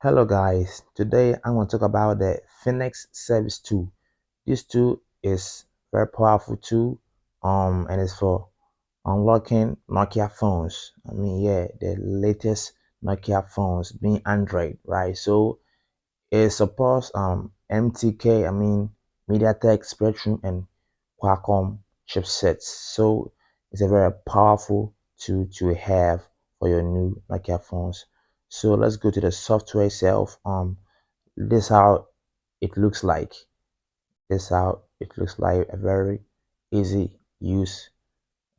Hello guys, today I'm going to talk about the Phoenix Service tool. This tool is very powerful tool and it's for unlocking Nokia phones. Yeah, the latest Nokia phones being Android, right? So it supports MTK, MediaTek Spectrum and Qualcomm chipsets. So it's a very powerful tool to have for your new Nokia phones. So let's go to the software itself. This how it looks like. This how it looks like a very easy use,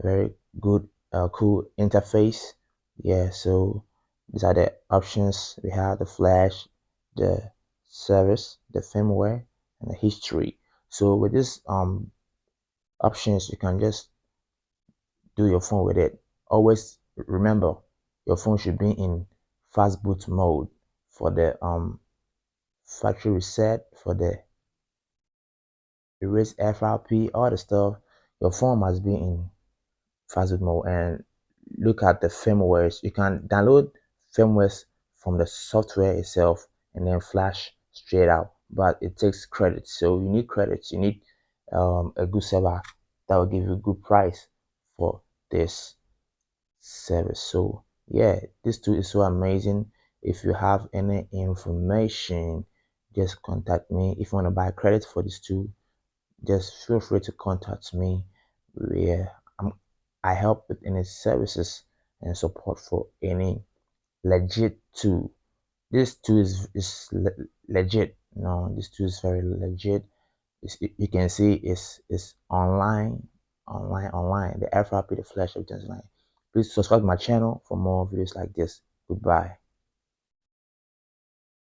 very good, cool interface. Yeah, so these are the options. We have the flash, the service, the firmware, and the history. So with these options, you can just do your phone with it. Always remember your phone should be in fast boot mode for the factory reset, for the erase FRP, all the stuff. Your phone must be in fast boot mode and look at the firmwares. You can download firmwares from the software itself and then flash straight out, but it takes credits. So you need credits. You need a good server that will give you a good price for this service. So yeah, this tool is so amazing. If you have any information, just contact me. If you want to buy credit for this tool, just feel free to contact me. Where I help with any services and support for any legit tool. This tool is legit. No, this tool is very legit. You can see it's online. The FRP, the flash, everything's online. Please subscribe to my channel for more videos like this. Goodbye.